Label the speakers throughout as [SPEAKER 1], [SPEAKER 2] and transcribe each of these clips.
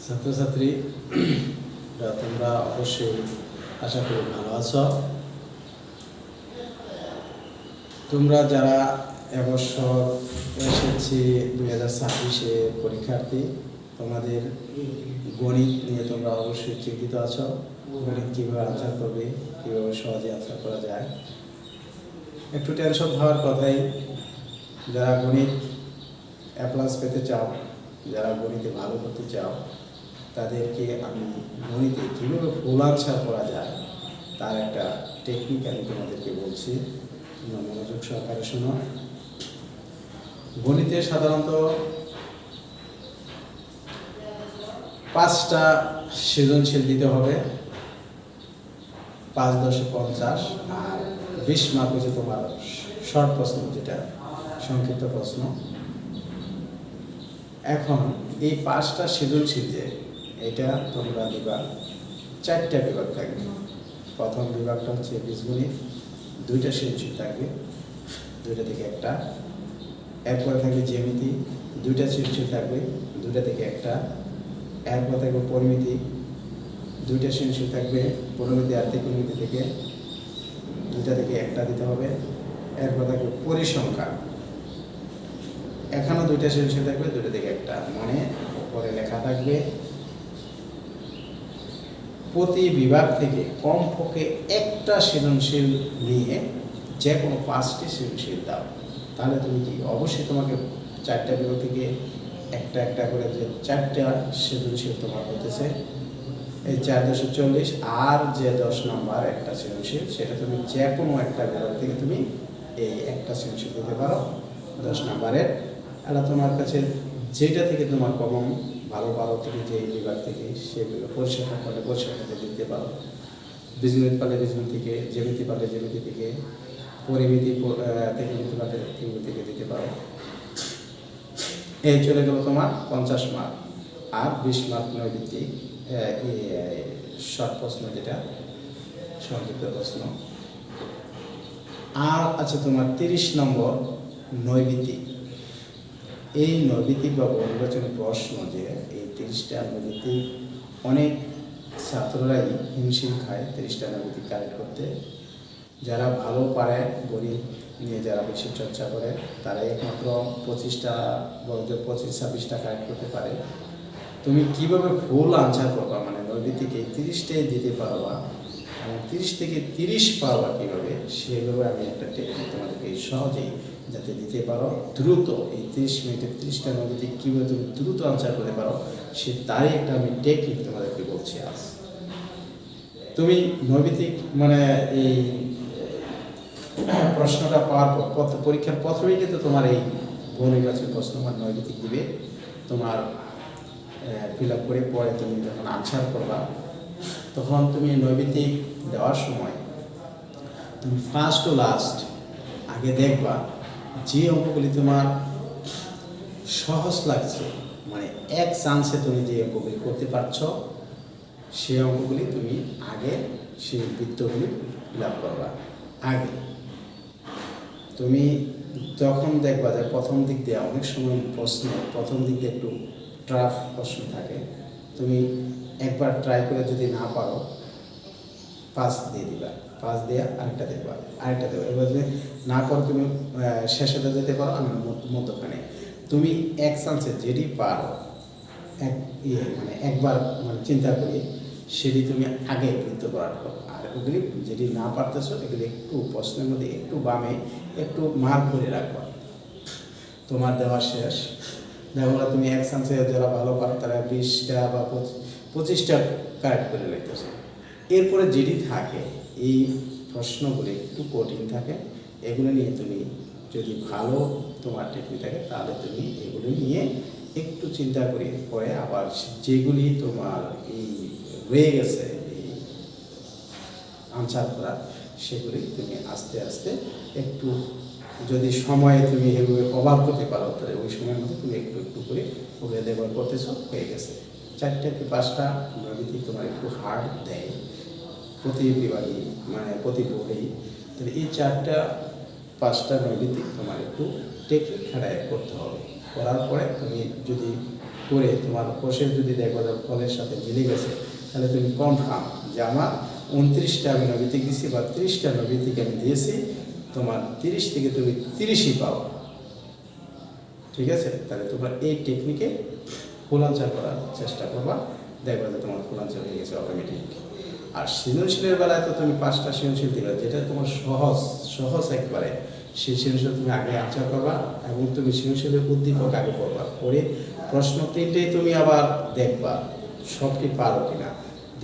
[SPEAKER 1] ছাত্রছাত্রী তোমরা অবশ্যই আশা করি ভালো আছো। তোমরা যারা এবছর এসেছি 2026-এ পরীক্ষার্থী, তোমাদের গণিত নিয়ে তোমরা অবশ্যই চিন্তিত আছো। গণিত কীভাবে আনসার করবে, কীভাবে সহজে আনসার করা যায়, একটু টেনশন হওয়ার কথাই। যারা গণিত A+ পেতে চাও, যারা গণিতে ভালো করতে চাও, তাদেরকে আমি গণিতে কীভাবে ফুল আনসার করা যায় তার একটা টেকনিক আমি তোমাদেরকে বলছি। তোমরা মনোযোগ সহকারে শোনো। গণিতে সাধারণত 5টা সৃজনশীল দিতে হবে, 5 × 10 = 50, আর 20 মার্ক হচ্ছে তোমার শর্ট প্রশ্ন, যেটা সংক্ষিপ্ত প্রশ্ন। এখন এই 5টা সৃজনশীল যে এটা তোমরা দিবা 4টা বিভাগ থাকবে। প্রথম বিভাগটা হচ্ছে বীজগণিত, 2টা সৃজনশীল থাকবে, 2টা থেকে একটা। এরপরে থাকবে জ্যামিতি, 2টা সৃজনশীল থাকবে, 2টা থেকে একটা। এরপর থাকবে পরিমিতি, 2টা সৃজনশীল থাকবে, পরিমিতি আর ত্রিকোণমিতি থেকে 2টা থেকে একটা দিতে হবে। এরপর থাকবে পরিসংখ্যান, এখানেও 2টা সৃজনশীল থাকবে, 2টা থেকে একটা। মানে উপরে লেখা থাকবে প্রতি বিভাগ থেকে কমপক্ষে একটা সৃজনশীল নিয়ে যে কোনো 5টি সৃজনশীল দাও। তাহলে তুমি কি অবশ্যই তোমাকে 4টা বিভাগ থেকে একটা একটা করে যে 4টা সৃজনশীল তোমার হতেছে, এই 4 × 10 = 40, আর যে 10 নম্বর একটা সৃজনশীল, সেটা তুমি যে কোনো একটা বিভাগ থেকে তুমি এই একটা সৃজনশীল দিতে পারো 10 নম্বরের। এটা তোমার কাছে যেটা থেকে তোমার কমন ভালো তুমি যে বিভাগ থেকে সেগুলো পরিসংখ্যান করলে পরিসংখ্যান থেকে দিতে পারো, বীজগণিত পারলে বীজগণিত থেকে, জ্যামিতি পারলে জ্যামিতি থেকে, পরিমিতি ত্রিকোণমিতি পারলে ত্রিকোণমিতি থেকে দিতে পারো। এই চলে গেল তোমার 50 মার্ক, আর 20 মার্ক নৈর্ভিত্তিক শর্ট প্রশ্ন, যেটা সংক্ষিপ্ত প্রশ্ন। আর আছে তোমার 30 নম্বর নৈর্ভিত্তিক। এই নৈর্ভিত্তিক বা বহুনির্বাচনী প্রশ্ন, যে এই 30টা নৈর্ভিত্তিক অনেক ছাত্ররাই হিমশিম খায় 30টা নৈর্ভিত্তিক কারেক্ট করতে। যারা ভালো পারে গণিত নিয়ে, যারা বেশি চর্চা করে, তারাই একমাত্র 25টা 25-26টা কারেক্ট করতে পারে। তুমি কিভাবে ফুল আনসার করবা, মানে নৈর্ভিত্তিক এই 30টাই দিতে পারবা এবং 30 থেকে 30 পারবা কীভাবে, সেভাবে আমি একটা টেকনিক তোমাদেরকে সহজেই যাতে দিতে পারো, দ্রুত এই 30 মিনিটে 30টা নৈর্ভিত্তিক কীভাবে তুমি দ্রুত আনসার করতে পারো, সে তারই একটা আমি টেকনিক তোমাদেরকে বলছি আজ। তুমি নৈর্ভিত্তিক মানে এই প্রশ্নটা পাওয়ার পর পরীক্ষার প্রথমেই কিন্তু তোমার এই বহুনির্বাচনী প্রশ্ন মানে নৈর্ভিত্তিক দিবে, তোমার ফিল আপ করে পরে তুমি যখন আনসার করবা, তখন তুমি নৈর্ভিত্তিক দেওয়ার সময় তুমি ফার্স্ট টু লাস্ট আগে দেখবা যে অঙ্কগুলি তোমার সহজ লাগছে, মানে এক চান্সে তুমি যে অঙ্কগুলি করতে পারছো, সেই অঙ্কগুলি তুমি আগে সেই বৃত্তগুলি ফিল আপ করবা। আগে তুমি যখন দেখবা যে প্রথম দিক দিয়ে অনেক সময় প্রশ্ন প্রথম দিক দিয়ে একটু টাফ প্রশ্ন থাকে, তুমি একবার ট্রাই করে যদি না পারো 5 দিয়ে দিবা, 5 দিয়ে আরেকটা দেবা। এবার যদি না পারো তুমি শেষেটা যেতে পারো, আমি মধ্যখানে। তুমি এক চান্সে যেটি পারো মানে একবার মানে চিন্তা করি সেটি তুমি আগে বৃত্ত করার করো, আর ওগুলি যেটি না পারতেছো এগুলি একটু প্রশ্নের মধ্যে একটু বামে একটু মার্ক করে রাখবা। তোমার দেওয়া শেষ, দেখো তুমি এক চান্সে যারা ভালো পারো তারা 20টা বা 25টা কারেক্ট করে লিখতেছো। এরপরে যেটি থাকে এই প্রশ্নগুলি একটু কঠিন থাকে, এগুলো নিয়ে তুমি যদি ভালো তোমার টেকনিক থাকে তাহলে তুমি এগুলো নিয়ে একটু চিন্তা করে পরে আবার যেগুলি তোমার এই রয়ে গেছে এই আনসার করা, সেগুলি তুমি আস্তে আস্তে একটু যদি সময়ে তুমি এভাবে কভার করতে পারো, তাহলে ওই সময়ের মধ্যে তুমি একটু একটু করে ওগুলো ব্যবহার করতেছো, হয়ে গেছে। 4টা কি 5টা নৈর্ভিত্তিক তোমার একটু হার্ড দেয় প্রতি বিভাগেই, মানে প্রতি বোর্ডেই। তাহলে এই 4টা 5টা নৈর্ভিত্তিক তোমার একটু টেকনিক খাটায় করতে হবে। করার পরে তুমি যদি করে তোমার কোষের যদি দেখো যে ফলের সাথে মিলে গেছে, তাহলে তুমি কনফার্ম যে আমার 29টা আমি নৈবিত্তিক দিয়েছি বা 30টা নৈবিত্তিক আমি দিয়েছি, তোমার 30 থেকে তুমি 30ই পাও। ঠিক আছে, তাহলে তোমার এই টেকনিকে ফুল আনসার করার চেষ্টা করবা, দেখবা যে তোমার ফুল আনসার হয়ে গেছে অটোমেটিক। আর সৃজনশীলের বেলায় তো তুমি 5টা সৃজনশীল দিবে, যেটা তোমার সহজ একবারে, সেই সৃজনশীল তুমি আগে আনসার করবা এবং তুমি সৃজনশীলের উদ্দীপক আগে পড়বা, পড়ে প্রশ্ন 3টেই তুমি আবার দেখবা সবটি পারো কিনা।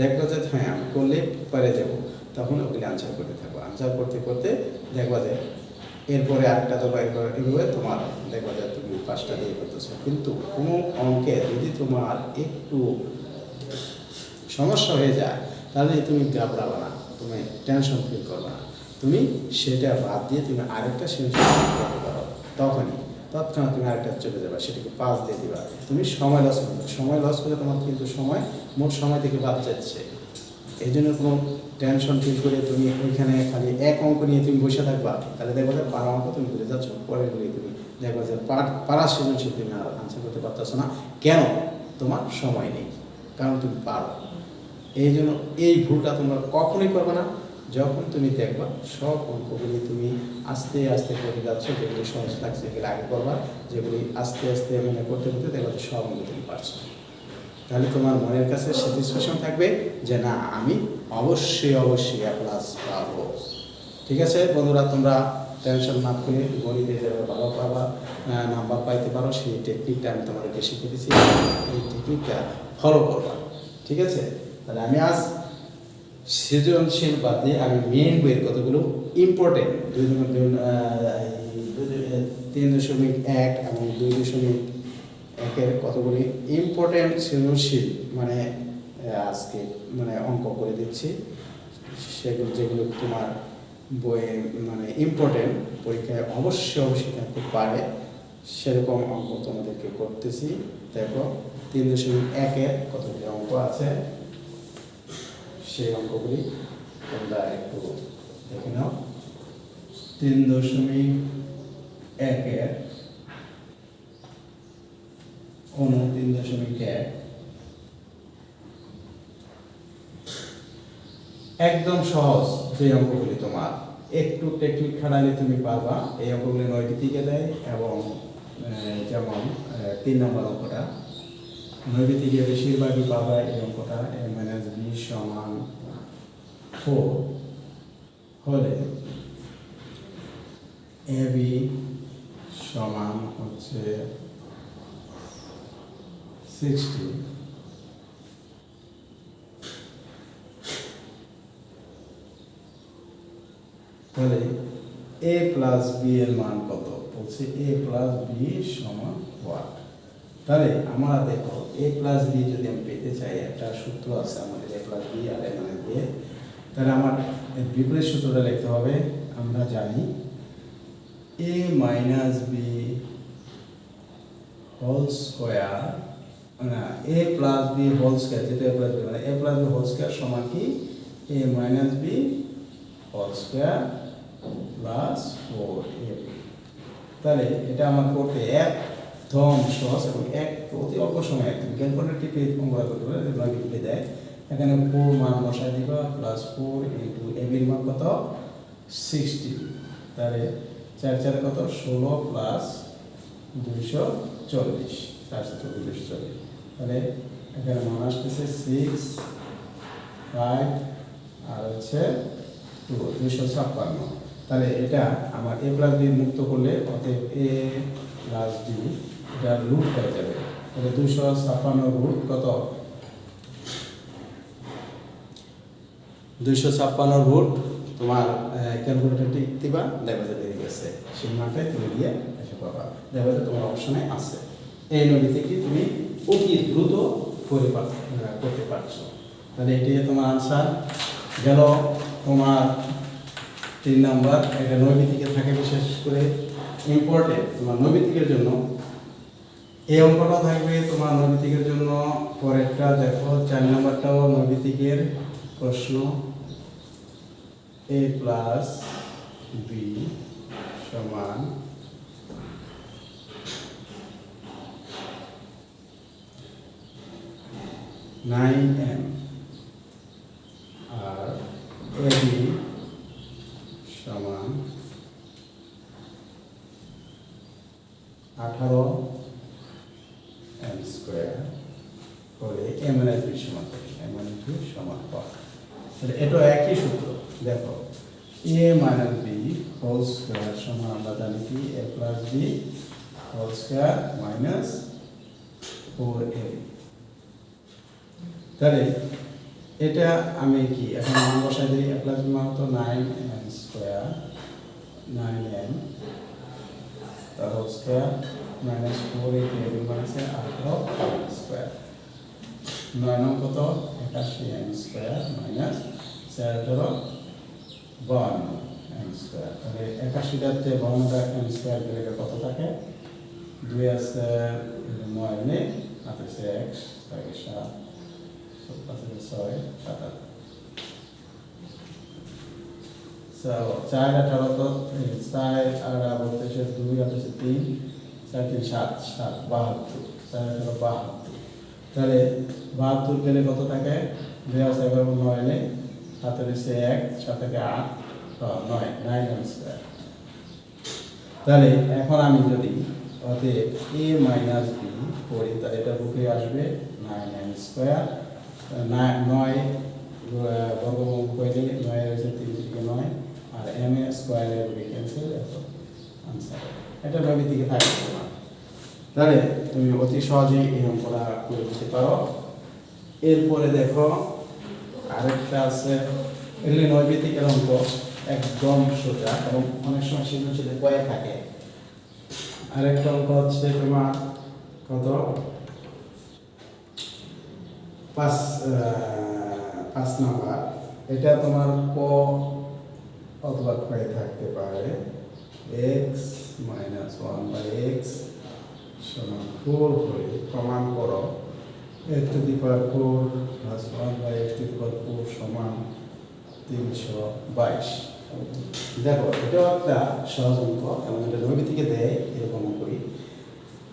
[SPEAKER 1] দেখবা যে হ্যাঁ আমি করলে পারে যাবো, তখন ওগুলি আনসার করতে থাকবো। আনসার করতে করতে দেখবা যে এরপরে আরেকটা দেবো, এরপরে এভাবে তোমার দেখবা যে তুমি 5টা দিয়ে করতেছো। কিন্তু কোনো অঙ্কে যদি তোমার একটু সমস্যা হয়ে যায়, তাহলে তুমি ঘাবড়াবে না, তুমি টেনশন ফিল করবে না, তুমি সেটা বাদ দিয়ে তুমি আরেকটা সৃজনশীল করতে পারো। তৎক্ষণাৎ তুমি আরেকটা চলে যাবে, সেটাকে 5 দিয়ে দিবা। তুমি সময় লস করলে তোমার কিন্তু মোট সময় থেকে বাদ যাচ্ছে। এই জন্য কোনো টেনশন ফিল করে তুমি ওইখানে খালি এক অঙ্ক নিয়ে তুমি বসে থাকবা, তাহলে দেখবা যে পারা অঙ্ক তুমি ভুলে যাচ্ছ, পরে তুমি দেখবা যে পারা সৃজনশীল তুমি আর আনসার করতে পারতেছো না। কেন? তোমার সময় নেই, কারণ তুমি পারো। এই জন্য এই ভুলটা তোমরা কখনোই করবে না। যখন তুমি দেখবা সব অঙ্কগুলি তুমি আস্তে আস্তে করে যাচ্ছ, যেগুলি সহজ লাগছে সেগুলি আগে করবা, যেগুলি আস্তে আস্তে মনে করতে করতে দেখবা যে সব অঙ্ক তুমি পারছো, তাহলে তোমার মনের কাছে স্যাটিসফ্যাকশন থাকবে যে না আমি অবশ্যই A+ পাবো। ঠিক আছে বন্ধুরা, তোমরা টেনশন না করে গণিতে যাবে ভালো পাবা, নাম্বার পাইতে পারো, সেই টেকনিকটা আমি তোমাদেরকে শিখে দিচ্ছি, এই টেকনিকটা ফলো করবা। ঠিক আছে, তাহলে আমি আজ সৃজনশীল বাদে আমি মেইন বইয়ের কতগুলো ইম্পর্টেন্ট 3.1 এবং 2.1-এর কতগুলি ইম্পর্টেন্ট সৃজনশীল মানে আজকে মানে অঙ্ক করে দিচ্ছি, সেগুলো যেগুলো তোমার বইয়ে মানে ইম্পর্টেন্ট, পরীক্ষায় অবশ্যই থাকতে পারে, সেরকম অঙ্ক তোমাদেরকে করতেছি। দেখো 3.1-এর কতগুলি অঙ্ক আছে, সেই অঙ্কগুলি তোমরা একটু দেখে নাও। 3.1-এর 3.1 একদম সহজ যে অঙ্কগুলি, তোমার একটু টেকনিক খাটালে তুমি পারবা। এই অঙ্কগুলি 9টি থেকে দেয় এবং যেমন 3 নম্বর অঙ্কটা 9টি থেকে বেশিরভাগই পাবা এই অঙ্কটা। a - b = 4 হলে ab হচ্ছে 60, তাহলে a+b এর মান কত? বলছে a+b what? তাহলে আমরা দেখো a+b যদি আমি পেতে চাই, একটা সূত্র আছে আমাদের a+b আর a - b, তাহলে আমার বিপরীত সূত্রটা লিখতে হবে। আমরা জানি a - b হোল স্কয়ার না a+b হোল স্কয়ার, যেটা a+b মানে a+b হোল স্কয়ার সমান কি a - b whole square plus 4ab। তাহলে এটা আমার করতে একদম সহজ এবং অতি অল্প সময়ে তুমি ক্যালকুলেটর টিপে তোমরা করতে পারো, যেগুলো লিখে দেয় এখানে 4 মান বসাই দিবা, প্লাস 4 ইন্টু ab এর মান কত 60, তাহলে 4 4 কত 16 প্লাস 240, 440, তাহলে এখানে মান আসতেছে 6 5 আর হচ্ছে 256। তাহলে এটা আমার a+b মুক্ত করলে অতএব a+b এটা রুট হয়ে যাবে, তাহলে 256 রুট কত 256 রুট তোমার ক্যালকুলেটর দিবা, দেখবে যে বেরিয়ে গেছে, সেই মানটাই তুমি দিয়ে এসে পাবা, দেখবে যে তোমার অপশনে আছে। এই নবী থেকে তুমি অতি দ্রুত করতে পারছো। তাহলে এটি তোমার আনসার গেল। তোমার 3 নাম্বার, এটা নৈবিত্তিকে থাকে বিশেষ করে ইম্পর্টেন্ট তোমার নৈবিত্তিকের জন্য। এই অঙ্কটাও থাকবে তোমার নৈবিত্তিকের জন্য। পরেরটা দেখো 4 নাম্বারটাও নৈবিত্তিকের প্রশ্ন, a+b = 9m আর AB সমান 18m স্কয়ার হলে m/2 সমান m/2 সমান কত? তাহলে এটা একই সূত্র। দেখো a minus b whole square সমান আমরা জানি কি a plus b whole square minus 4ab। তাহলে এটা আমি কি এখন মান বসাই দিই, a প্লাস b মান তো 9m স্কয়ার 9m তার হোল স্কয়ার মাইনাস 4ab মান আছে 18 স্কয়ার 9 নং কত 81m square minus 4 m square. তাহলে 81টাতে 52m স্কয়ার গেলে কত থাকে? 2 আছে 9 নে আছে 6 থাকে 7 আছে 6 7 4 18 তো 4 আর বলতে 2 আছে 3 4 3 7 7 72 4 18 72। তাহলে 72 গেলে কত থাকে? 2 আছে 9 নে হাতে রয়েছে 1 7 থেকে 8 9 9m স্কয়ার। তাহলে এখন আমি যদি অতএব a মাইনাস b করি তাহলে এটা বুকে আসবে 9m স্কয়ার 9 বর্গমূল করলে 9 রয়েছে 3 থেকে 9 আর m স্কয়ারের বুকে ক্যান্সেল এত आंसर। এটা ভাবে দিকে থাকবে না। তাহলে তুমি অতি সহজেই এই অঙ্কটা করে দিতে পারো। এরপরে দেখো আরেকটা আছে, এগুলি নৈবেদিকের অঙ্ক একদম সোজা এবং অনেক সময় সৃজনশীলে কয়ে থাকে। আরেকটা অঙ্ক হচ্ছে তোমার কত 5 নাম্বার। এটা তোমার ক অথবা ক্ষয়ে থাকতে পারে x মাইনাস 1/x সমান 4 হলে প্রমাণ করো x to the power 4 plus 1/x to the power 4 সমান 322। দেখো এটাও একটা সহজ অঙ্ক এবং এটা নৈবে থেকে দেয় এরকম করি।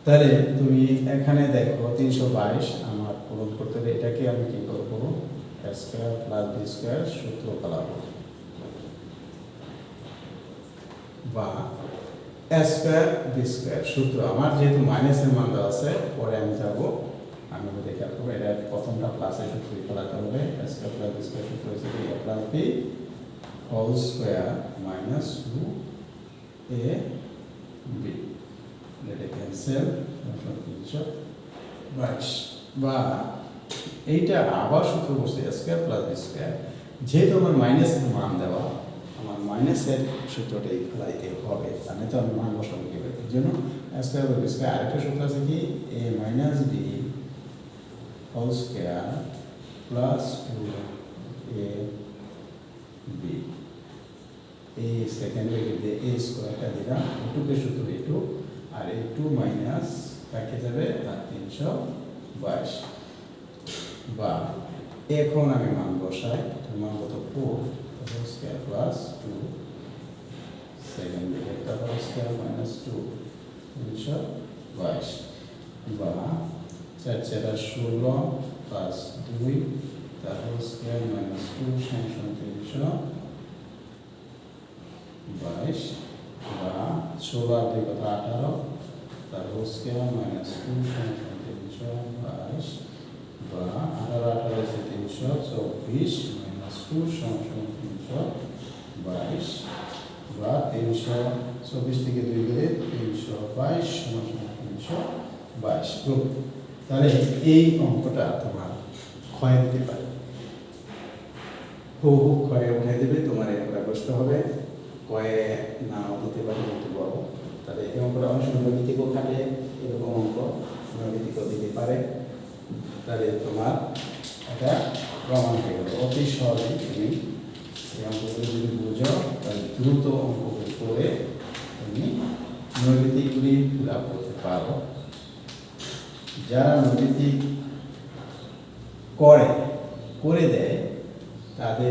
[SPEAKER 1] তাহলে তুমি এখানে দেখো 322 আমার পূরণ করতে হবে। এটাকে আমি কি করব a square plus b square সূত্র চালাবো বা a স্কয়ার b স্কয়ার সূত্র। আমার যেহেতু মাইনাসের মান দেওয়া আছে পরে আমি যাব আমি দেখে রাখবো। এটা প্রথমটা প্লাসের সূত্র চালাতে হবে। a square plus b square সূত্র হচ্ছে কি a plus b whole square minus 2ab এটা ক্যান্সেল 322 বা এইটা আবার সূত্র বসে a square plus b square. যেহেতু আমার মাইনাসের মান দেওয়া আমার মাইনাসের সূত্রটা এই ফেলাইতে হবে, তাহলে তো আমি মান বসাবো কিভাবে? এর জন্য a square plus b square. আরেকটা সূত্র আছে কি a minus b whole square plus 2ab এই সেকেন্ড ব্র্যাকেট দিয়ে a স্কয়ারটা দিলাম a2 কে সূত্র a2 আর a2 মাইনাস কাকে যাবে 322 বা এখন আমি মান বসাই মান কত 4 হোল স্কয়ার প্লাস 2 সেকেন্ড ব্র্যাকেটটা হোল স্কয়ার মাইনাস 2 322 বা 4 4 16 প্লাস 2 তার হোল স্কয়ার মাইনাস 2 সমান 322 বা 16 আর 2 কত 18 তার হোল স্কয়ার মাইনাস 2 সমান 322 বা 18 18 আছে 324 মাইনাস 2 সমান 322 বা 324 থেকে 2 গেলে 322 সমান 322। তাহলে এই অঙ্কটা তোমার ক্ষয় দিতে পারে, হু ক্ষয়ে উঠাই দেবে, তোমার এটা বসতে হবে। কয়ে নাও দিতে পারে কিন্তু বড়। তাহলে এই অঙ্কটা অনেক সময় নৈবেদিকও খাটে, এরকম অঙ্ক নৈবেদিকও দিতে পারে। তাহলে তোমার এটা প্রমাণ হয়ে গেল। অতি সহজেই তুমি এই অঙ্কগুলি যদি বুঝো তাহলে দ্রুত অঙ্কগুলি করে তুমি নৈবেদিকগুলি ফিল আপ করতে পারো। যারা নৈবেদিক করে দেয় তারা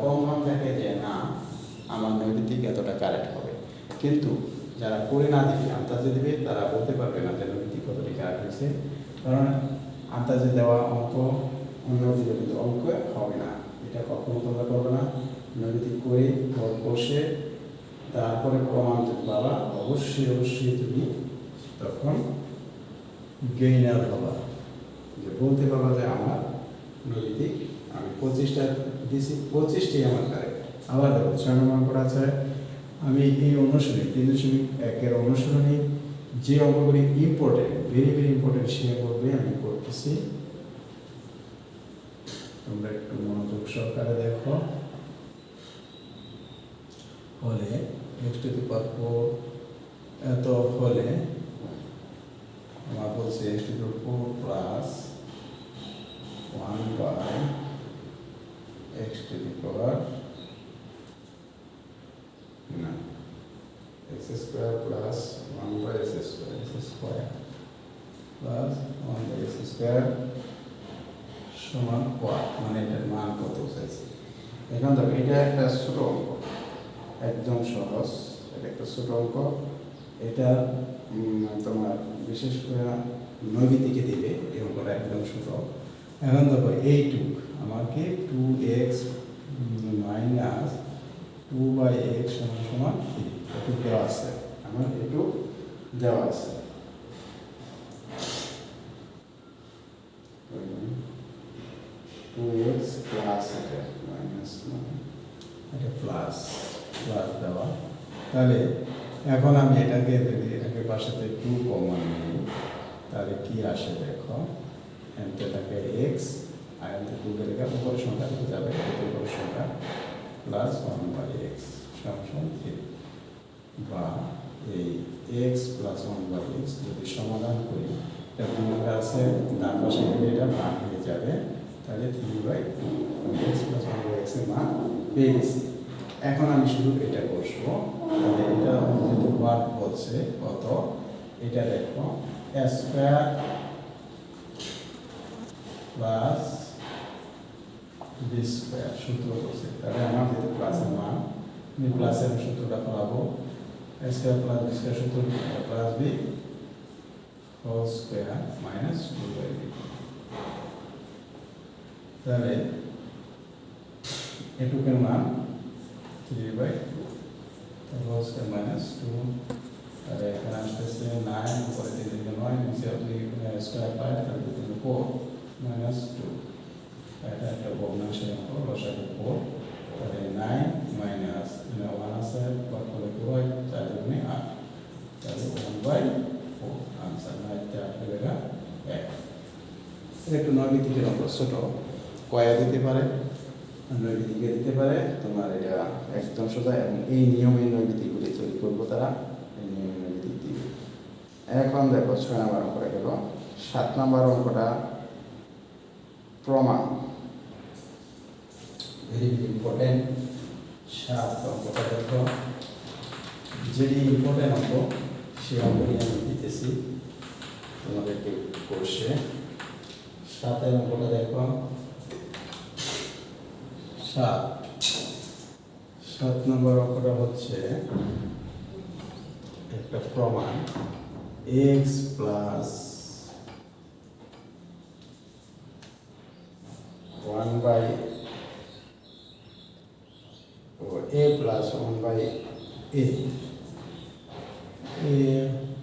[SPEAKER 1] কনফার্ম থাকে যে না আমার নৈবেদিক এতটা কারেক্ট হবে, কিন্তু যারা করে না দিবে আন্দাজে দিবে তারা বলতে পারবে না যে নৈবেদিক কতটি কারেক্ট হয়েছে। কারণ আন্দাজে দেওয়া অঙ্ক অন্য দিকে কিন্তু অঙ্ক হবে না, এটা কখনো তোমরা করবে না। নৈবেদিক করে ঘর বসে তারপরে প্রমাণ তুমি পাবা, অবশ্যই তুমি তখন গেইনার হবা, যে বলতে পারবা যে আমার নৈবেদিক আমি 25টা দিয়েছি, 25টি আমার কারেক্ট। আবার দেখো 6 নম্বর অঙ্কটা আছে, আমি এই অনুশীলনী 3.1 অনুশীলনী যে অঙ্কগুলি ইম্পর্টেন্ট, ভেরি ইম্পর্টেন্ট সে অঙ্কগুলি আমি করতেছি, তোমরা একটু মনোযোগ সহকারে দেখো। হলে x টু দি পাওয়ার 4 এত হলে আমার বলছে x to the power 4 plus 1 by x to the power না x square plus 1 by x square plus 1 by x square সমান কত, মানে এটার মান কত চাইছে। এখন দেখো এটা একটা ছোট অঙ্ক, একদম সহজ, এটা একটা ছোট অঙ্ক, এটা তোমার বিশেষ করে নৈবেদিকে দিবে এই অঙ্কটা একদম ছোট। এখন দেখো এইটুক আমাকে 2x মাইনাস 2 বাই x সমান 3 এটুক দেওয়া আছে, আমার এটুক দেওয়া আছে। প্লাস এটা মাইনাস এটা প্লাস দেওয়া, তাহলে এখন আমি এটাকে যদি এটাকে পাশেতে 2 কমন নিই তাহলে কি আসে দেখো, এটাকে x আর এতে 2 কে রেখে উপরের সংখ্যা যাবে, উপরের সংখ্যা প্লাস 1 বাই x সমান 3, বা এই x প্লাস 1 বাই x যদি সমাধান করি এটা গুণাকার আছে ডান পাশে গেলে এটা ভাগ হয়ে যাবে, তাহলে 3 by 2 x plus 1 by x এর মান পেয়ে গেছি। এখন আমি শুধু এটা বসবো, তাহলে এটা যেহেতু বার বলছে কত, এটা দেখো s square plus b square সূত্র বলছে, তাহলে আমার যেহেতু প্লাসের মান আমি প্লাসের সূত্রটা পাবো, s square plus b square সূত্র plus b whole square minus 2 by b, তাহলে এটুকের মান 3 বাই 2 হোল স্কয়ার মাইনাস 2, তাহলে এখানে আসতেছে 9 উপরে 3 থেকে 9 নিচে আপনি স্কয়ার পাই তাহলে 2 থেকে 4 মাইনাস 2, এটা একটা ভগ্নাংশের অঙ্ক, লসাগু 4, তাহলে 9 মাইনাস 1 আছে বাদ করলে 2 হয়, 4 দুগুণে 8, তাহলে 1 বাই 4 आंसर 9 তে 8 মিলেগা 1। এটা একটু নৈবেদিকের অঙ্ক, ছোট, কয়া দিতে পারে নৈবেদিকে দিতে পারে, তোমার এটা একদম সোজা, এবং এই নিয়মে নৈবেদিকগুলি তৈরি করবো তারা, এই নিয়মে নৈবেদিক দিবে। এখন দেখো 6 নম্বর অঙ্কটা গেল, 7 নম্বর অঙ্কটা প্রমাণ, ভেরি ইম্পর্টেন্ট। 7 অঙ্কটা দেখো, যেটি ইম্পর্টেন্ট অঙ্ক সেই অঙ্কটি আমি দিতেছি তোমাদেরকে কোর্সে। 7 অঙ্কটা দেখো, 7 নম্বর অঙ্কটা হচ্ছে একটা প্রমাণ, x plus 1 by a plus 1 by a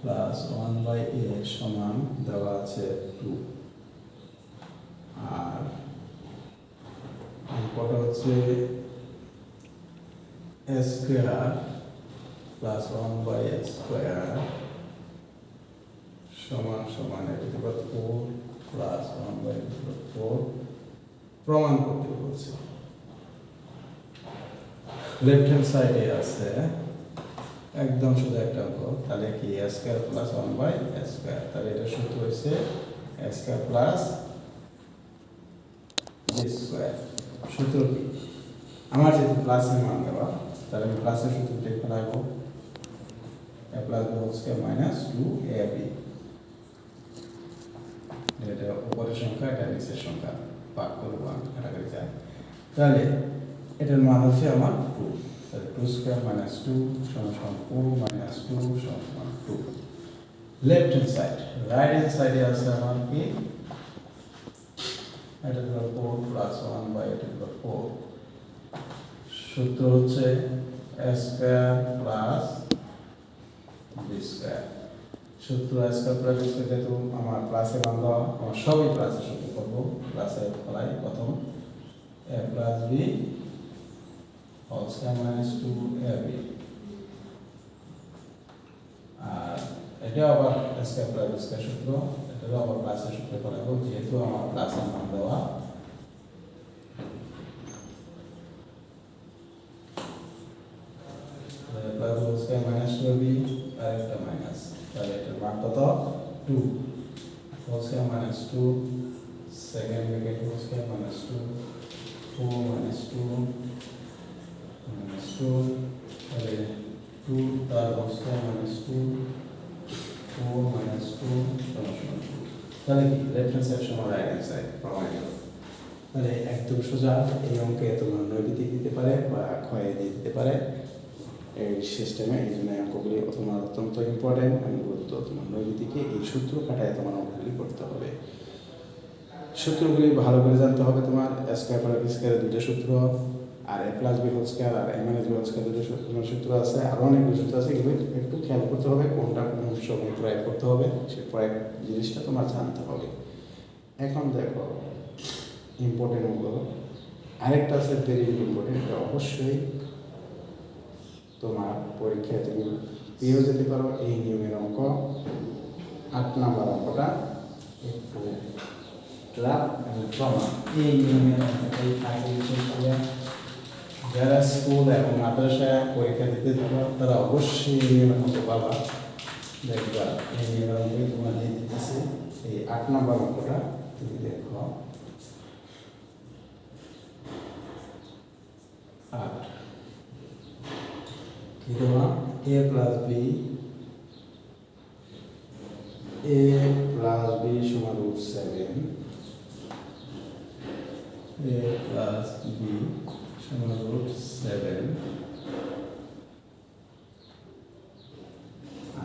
[SPEAKER 1] plus 1 by a সমান দেওয়া আছে 2, আর অঙ্কটা হচ্ছে a square plus 1 by a square সমান a to the power 4 plus 1 by a to the power 4 প্রমাণ করতে বলছে। লেফট হ্যান্ড সাইডে আছে একদম সোজা একটা অঙ্ক, তাহলে কি a square plus 1 by a square, তাহলে এটা সূত্র হচ্ছে a square plus b square. সূত্র কি, আমার যেহেতু প্লাসের মান দেওয়া, তাহলে আমি প্লাসের সূত্রটা এখানে রাখবো, a plus b whole square minus 2ab, এটা উপরের সংখ্যা এটা নিচের সংখ্যা, ভাগ করব কাটাকাটি যায়, তাহলে এটার মান হচ্ছে আমার 2, তাহলে 2 স্কয়ার মাইনাস 2 সমান 4 মাইনাস 2 সমান 2। Left hand side, right hand সাইডে আছে আমার কি এটা হলো 4 প্লাস 1 বাই এটা হলো 4। সূত্র হচ্ছে a square plus b square. সূত্র a square plus b square, যেহেতু আমার প্লাসে মান দেওয়া, আমার সবই প্লাসে সূত্র করবো। প্লাসে ফলাই প্রথম a plus b whole square minus 2ab, আর এটা আবার a square plus b square সূত্র, এটাও আবার প্লাসের সূত্র করাবো, যেহেতু আমার প্লাসের মান দেওয়া। Plus whole square minus 2ab আর একটা মাইনাস, তাহলে এটার মান কত 2। Whole square minus 2 second bracket whole square minus 2 4 minus 2 minus 2, তাহলে 2 তার হোল স্কয়ার মাইনাস 2 4 মাইনাস 2 সমান 2। তাহলে কি লেফট হ্যান্ড সাইড সমান রাইট হ্যান্ড সাইড প্রমাণিত। তাহলে একদম সোজা এই অঙ্কে তোমার নৈবিতিক দিতে পারে বা ক্ষয়ে দিয়ে দিতে পারে এই সিস্টেমে। এই জন্য অঙ্কগুলি তোমার অত্যন্ত ইম্পর্টেন্ট এবং গুরুত্ব। তোমার নৈবিতিকে এই সূত্র খাটায় তোমার অঙ্কগুলি করতে হবে। সূত্রগুলি ভালো করে জানতে হবে। তোমার a স্কয়ার প্লাস b স্কয়ারের দুটো সূত্র, আর a plus b whole square আর a minus b whole square দুটো সূত্র আছে, আরও অনেকগুলো সূত্র আছে। এগুলো একটু খেয়াল করতে হবে, কোনটা কোন সময় প্রয়োগ করতে হবে, সে প্রয়োগ জিনিসটা তোমার জানতে হবে। এখন দেখো ইম্পর্টেন্ট অঙ্ক আরেকটা আছে, ভেরি ইম্পর্টেন্ট। অবশ্যই তোমার পরীক্ষায় তুমি পেয়েও যেতে পারো এই নিয়মের অঙ্ক। 8 নাম্বার অঙ্কটা একটু ক্লাব এবং প্রমাণ। এই নিয়মের অঙ্কটাই আগে যারা স্কুল এবং মাদ্রাসায় পরীক্ষা দিতে যাবো তারা অবশ্যই এই নিয়মের অঙ্ক পাবা। দেখবা এই নিয়মের অঙ্কই তোমার দিয়ে দিতেছে। এই 8 নাম্বার অঙ্কটা তুমি দেখো। 8 কি দেওয়া, a প্লাস b সমান √7, a প্লাস b সমান √7,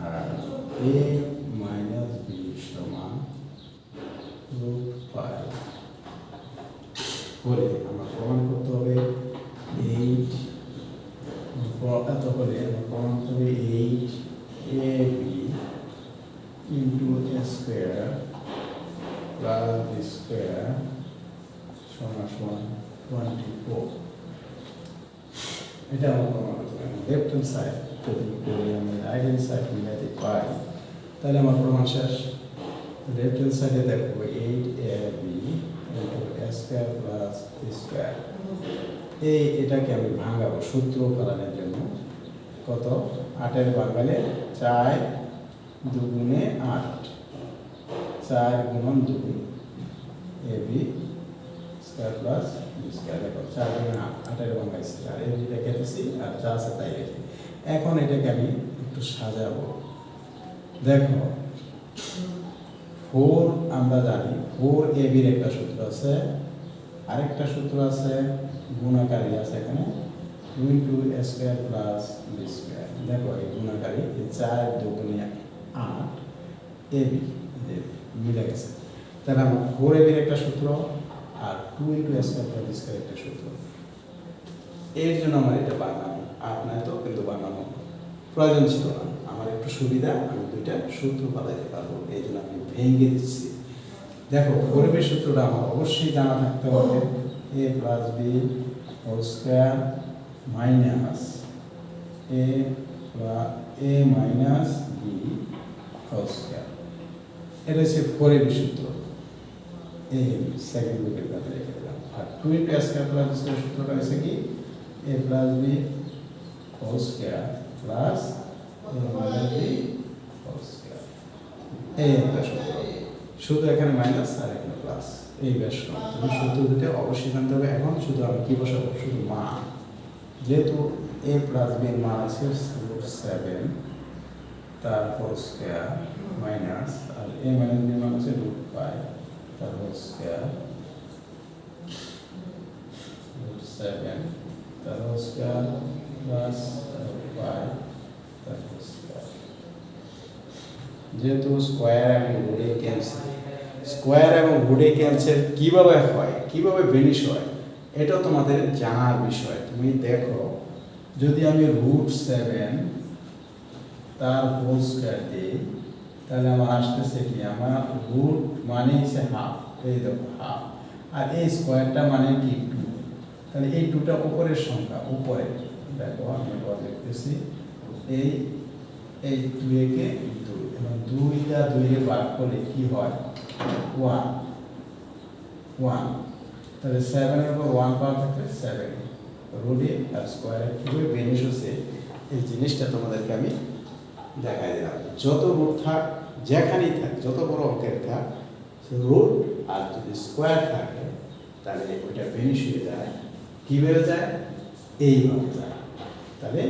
[SPEAKER 1] আর a মাইনাস b সমান √5 করে আমরা প্রমাণ করতে হবে 8। এত করে আমরা প্রমাণ করতে হবে 8ab into a square plus b square সমান 24। এটা আমরা প্রমাণ করতে হবে। লেফট হ্যান্ড সাইড যদি করি আমরা রাইট হ্যান্ড সাইড মিলাতে পারি তাহলে আমার প্রমাণ শেষ। লেফট হ্যান্ড সাইডে দেখবো 8ab into a square plus b square. এটাকে আমি ভাঙাবো সূত্র ফেলানোর জন্য। কত 8-এর ভাঙালে 4 2 8, 4 গুণন 2 ab square plus b square. দেখো 4 গুণন 8-এর ভাঙাইছি আর ab-টা কেটেছি আর যা আছে তাই রেখে। এখন এটাকে আমি একটু সাজাবো। দেখো 4 আমরা জানি 4ab-র একটা সূত্র আছে, আরেকটা সূত্র আছে গুণাকারী আছে এখানে 2 into a square plus b square. দেখো এই গুণাকারী 4 2 8 ab মিলে গেছে। তাহলে আমার 4ab-র একটা সূত্র আর 2 into a square plus b square একটা সূত্র। এর জন্য আমার এটা বানানো আর না তো কিন্তু বানানো প্রয়োজন ছিল না। আমার একটু সুবিধা, আমি দুইটা সূত্র বানাইতে পারবো, এই জন্য আমি ভেঙে দিচ্ছি। দেখো 4ab-র সূত্রটা আমার অবশ্যই জানা থাকতে হবে, a plus b whole square minus a minus b whole square. এটা হচ্ছে 4ab সূত্র। এই সেকেন্ড ব্র্যাকেট কাছে রেখে দিলাম। আর 2 into a square plus b square সূত্রটা হচ্ছে কি a plus b whole square plus a minus b whole square. এই একটা সূত্র, শুধু এখানে মাইনাস আর এখানে প্লাস। এই বেশ তুমি সূত্র দুটো অবশ্যই জানতে হবে। এখন শুধু আমি কি বসাবো, শুধু মান। যেহেতু a প্লাস b এর মান আছে √7 তার হোল স্কয়ার মাইনাস আর a মাইনাস b এর মান আছে √5 তার হোল স্কয়ার, √7 তার হোল স্কয়ার প্লাস √5 তার হোল স্কয়ার। যেহেতু স্কয়ার এবং রুটে ক্যান্সেল, স্কোয়ার এবং রুটে ক্যান্সেল কীভাবে হয়, কীভাবে ভেনিশ হয়, এটাও তোমাদের জানার বিষয়। তুমি দেখো, যদি আমি √7 তার হোল স্কোয়ার দিই, তাহলে আমার আসতেছে কি, আমার রুট মানে হচ্ছে হাফ, এই দেখো হাফ, আর এই স্কোয়ারটা মানে কি 2, তাহলে এই 2টা উপরের সংখ্যা, উপরে দেখো আমি লিখতেছি, এই 2 কে 2 এবং 2টা 2 এর ভাগ করলে কি হয় 1, তাহলে 7 এর উপর 1 পাওয়ার থাকলে 7 রুটে আর স্কোয়ারে কীভাবে ভেনিশ হচ্ছে এই জিনিসটা তোমাদেরকে আমি দেখাই দিলাম। যত রুট থাক, যেখানেই থাক, যত বড় অঙ্কের থাক, রুট আর যদি স্কোয়ার থাকে তাহলে ওইটা ভেনিশ হয়ে যায়। কীভাবে যায়? এইভাবে যায়। তাহলে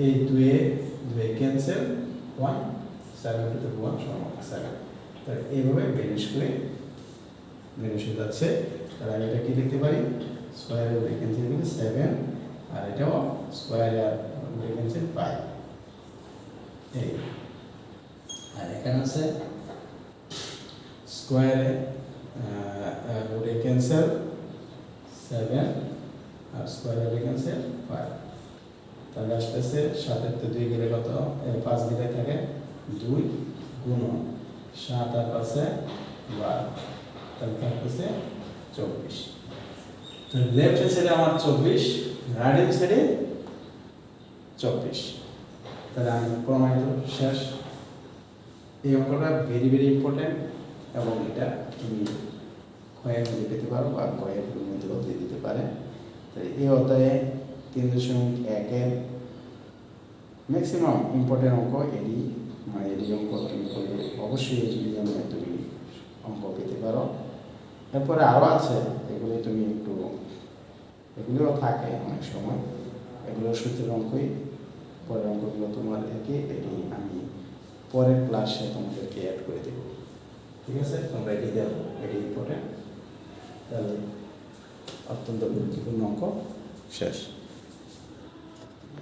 [SPEAKER 1] এই 2 ক্যান্সেল, 1, 7 × 1 = 7, তাহলে এইভাবে ভেনিশ হয়ে যাচ্ছে। তাহলে আমি এটা কি লিখতে পারি, স্কোয়ারের রুটে ক্যান্সেল করলে 7, আর এটাও স্কোয়ারের রুটে ক্যান্সেল 5, এই। আর এখানে আছে স্কোয়ারে রুটে ক্যান্সেল 7 আর স্কোয়ারে রুটে ক্যান্সেল 5, তাহলে আসতেছে 7 তে 2 গেলে কত, 5 দিকে থাকে 2 গুণন 7 আর 5 12, তাহলে থাকতেছে 24। তো লেফট হ্যান্ড সাইডে আমার 24, রাইট হ্যান্ড সাইডে 24, তাহলে আমি প্রমাণিত শেষ। এই অঙ্কটা ভেরি ভেরি ইম্পর্টেন্ট, এবং এটা তুমি কয়েক মধ্যে পেতে পারো বা কয়েক মধ্যেও দিয়ে দিতে পারে। তো এই অধ্যায়ে 3.1-এর ম্যাক্সিমাম ইম্পর্টেন্ট অঙ্ক এডি, মানে এডি অঙ্ক তুমি করলে অবশ্যই এই নিয়মে তুমি অঙ্ক পেতে পারো। এরপরে আরও আছে, এগুলো তুমি একটু, এগুলোও থাকে অনেক সময়, এগুলো সূত্রের অঙ্কই। পরের অঙ্কগুলো তোমার এটি আমি পরের ক্লাসে তোমাদেরকে অ্যাড করে দেবো, ঠিক আছে? তোমরা এটি দেখো, এটি ইম্পর্টেন্ট। তাহলে অত্যন্ত গুরুত্বপূর্ণ অঙ্ক শেষ।